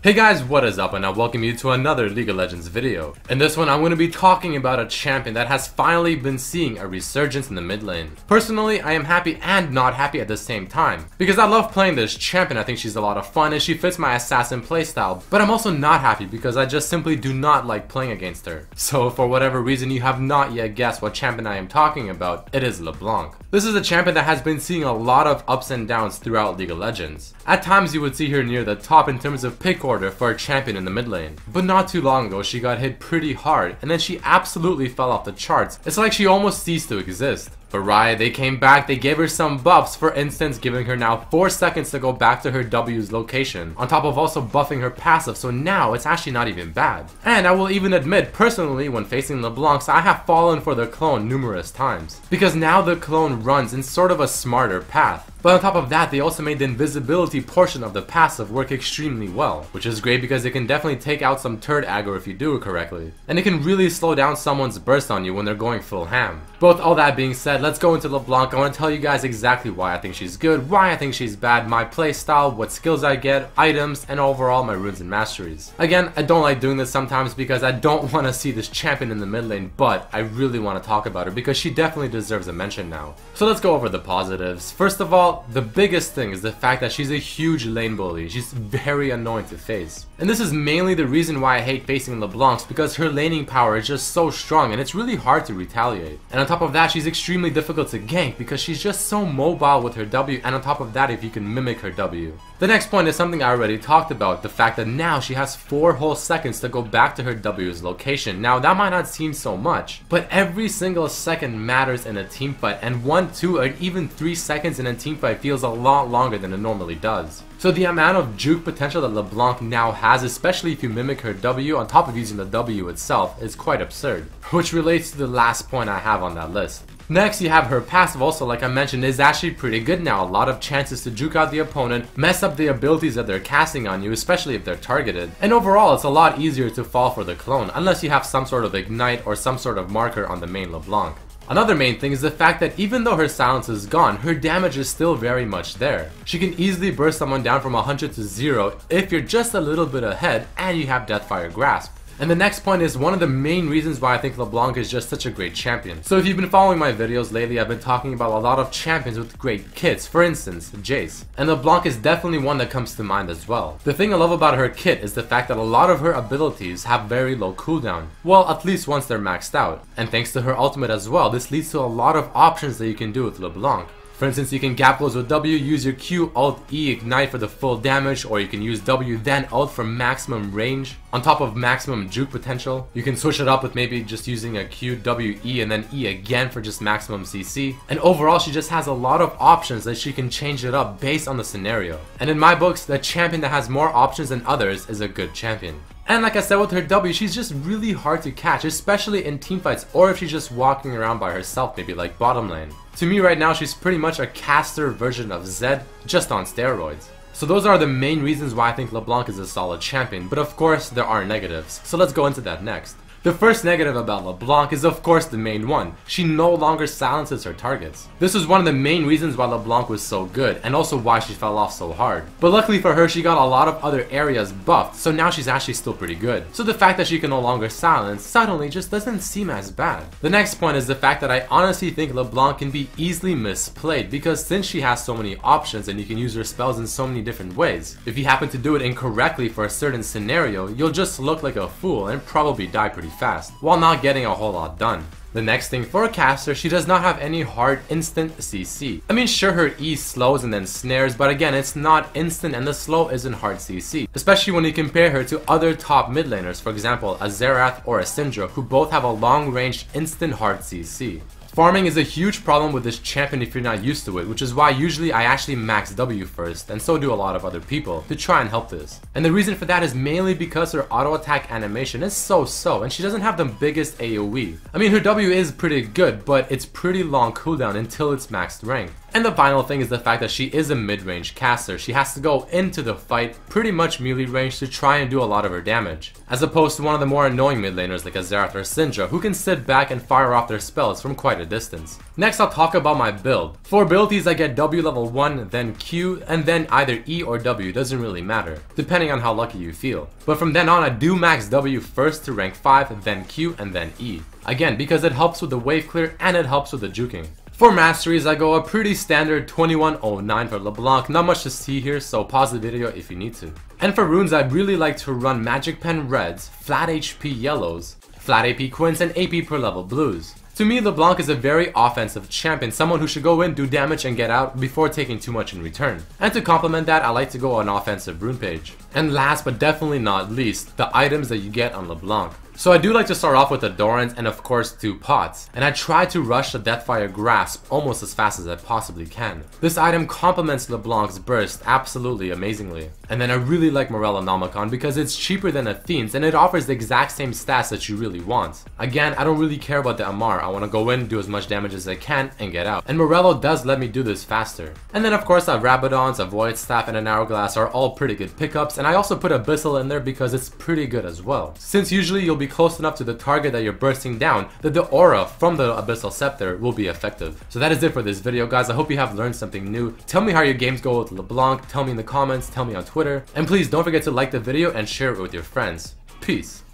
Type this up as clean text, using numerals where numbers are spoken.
Hey guys, what is up, and I welcome you to another League of Legends video. In this one, I'm going to be talking about a champion that has finally been seeing a resurgence in the mid lane. Personally, I am happy and not happy at the same time, because I love playing this champion. I think she's a lot of fun and she fits my assassin playstyle, but I'm also not happy because I just simply do not like playing against her. So for whatever reason you have not yet guessed what champion I am talking about, it is LeBlanc. This is a champion that has been seeing a lot of ups and downs throughout League of Legends. At times you would see her near the top in terms of pick order for a champion in the mid lane. But not too long ago she got hit pretty hard and then she absolutely fell off the charts. It's like she almost ceased to exist. But Riot, they came back, they gave her some buffs, for instance giving her now 4 seconds to go back to her W's location, on top of also buffing her passive, so now it's actually not even bad. And I will even admit, personally, when facing LeBlanc, I have fallen for the clone numerous times, because now the clone runs in sort of a smarter path. But on top of that, they also made the invisibility portion of the passive work extremely well, which is great because it can definitely take out some turret aggro if you do it correctly. And it can really slow down someone's burst on you when they're going full ham. But with all that being said, let's go into LeBlanc. I want to tell you guys exactly why I think she's good, why I think she's bad, my playstyle, what skills I get, items, and overall my runes and masteries. Again, I don't like doing this sometimes because I don't want to see this champion in the mid lane, but I really want to talk about her because she definitely deserves a mention now. So let's go over the positives. First of all, the biggest thing is the fact that she's a huge lane bully. She's very annoying to face. And this is mainly the reason why I hate facing LeBlanc, because her laning power is just so strong and it's really hard to retaliate. And on top of that, she's extremely difficult to gank because she's just so mobile with her W, and on top of that, if you can mimic her W. The next point is something I already talked about, the fact that now she has 4 whole seconds to go back to her W's location. Now that might not seem so much, but every single second matters in a teamfight, and 1, 2, or even 3 seconds in a teamfight feels a lot longer than it normally does. So the amount of juke potential that LeBlanc now has, especially if you mimic her W on top of using the W itself, is quite absurd, which relates to the last point I have on that list. Next, you have her passive also, like I mentioned, is actually pretty good now. A lot of chances to juke out the opponent, mess up the abilities that they're casting on you, especially if they're targeted. And overall, it's a lot easier to fall for the clone, unless you have some sort of ignite or some sort of marker on the main LeBlanc. Another main thing is the fact that even though her silence is gone, her damage is still very much there. She can easily burst someone down from 100 to 0 if you're just a little bit ahead and you have Deathfire Grasp. And the next point is one of the main reasons why I think LeBlanc is just such a great champion. So if you've been following my videos lately, I've been talking about a lot of champions with great kits, for instance, Jace. And LeBlanc is definitely one that comes to mind as well. The thing I love about her kit is the fact that a lot of her abilities have very low cooldown. Well, at least once they're maxed out. And thanks to her ultimate as well, this leads to a lot of options that you can do with LeBlanc. For instance, you can gap close with W, use your Q, Alt, E, ignite for the full damage, or you can use W then Alt for maximum range, on top of maximum juke potential. You can switch it up with maybe just using a Q, W, E, and then E again for just maximum CC. And overall, she just has a lot of options that she can change it up based on the scenario. And in my books, the champion that has more options than others is a good champion. And like I said with her W, she's just really hard to catch, especially in teamfights or if she's just walking around by herself, maybe like bottom lane. To me right now, she's pretty much a caster version of Zed, just on steroids. So those are the main reasons why I think LeBlanc is a solid champion, but of course there are negatives, so let's go into that next. The first negative about LeBlanc is of course the main one. She no longer silences her targets. This was one of the main reasons why LeBlanc was so good, and also why she fell off so hard. But luckily for her, she got a lot of other areas buffed, so now she's actually still pretty good. So the fact that she can no longer silence suddenly just doesn't seem as bad. The next point is the fact that I honestly think LeBlanc can be easily misplayed, because since she has so many options and you can use her spells in so many different ways, if you happen to do it incorrectly for a certain scenario, you'll just look like a fool and probably die pretty fast, while not getting a whole lot done. The next thing, for a caster, she does not have any hard instant CC. I mean, sure, her E slows and then snares, but again, it's not instant and the slow isn't hard CC. Especially when you compare her to other top mid laners, for example, a Xerath or a Syndra, who both have a long range instant hard CC. Farming is a huge problem with this champion if you're not used to it, which is why usually I actually max W first, and so do a lot of other people, to try and help this. And the reason for that is mainly because her auto attack animation is so-so, and she doesn't have the biggest AoE. I mean, her W is pretty good, but it's pretty long cooldown until it's maxed rank. And the final thing is the fact that she is a mid-range caster. She has to go into the fight pretty much melee range to try and do a lot of her damage, as opposed to one of the more annoying mid laners like a Xerath or Syndra, who can sit back and fire off their spells from quite a distance. Next, I'll talk about my build. For abilities, I get W level 1, then Q, and then either E or W, doesn't really matter, depending on how lucky you feel. But from then on, I do max W first to rank 5, then Q, and then E. Again, because it helps with the wave clear and it helps with the juking. For masteries, I go a pretty standard 2109 for LeBlanc, not much to see here, so pause the video if you need to. And for runes, I really like to run Magic Pen Reds, Flat HP Yellows, Flat AP Quints, and AP per level Blues. To me, LeBlanc is a very offensive champion, someone who should go in, do damage, and get out before taking too much in return. And to complement that, I like to go on offensive rune page. And last but definitely not least, the items that you get on LeBlanc. So I do like to start off with the Dorans and of course 2 pots, and I try to rush the Deathfire Grasp almost as fast as I possibly can. This item complements LeBlanc's burst absolutely amazingly. And then I really like Morellonomicon because it's cheaper than Athene's and it offers the exact same stats that you really want. Again, I don't really care about the Amar, I want to go in, do as much damage as I can, and get out. And Morello does let me do this faster. And then of course a Rabadons, a Void Staff, and an Hourglass are all pretty good pickups, and I also put Abyssal in there because it's pretty good as well. Since usually you'll be close enough to the target that you're bursting down that the aura from the Abyssal Scepter will be effective. So that is it for this video, guys. I hope you have learned something new. Tell me how your games go with LeBlanc, tell me in the comments, tell me on Twitter, and please don't forget to like the video and share it with your friends. Peace.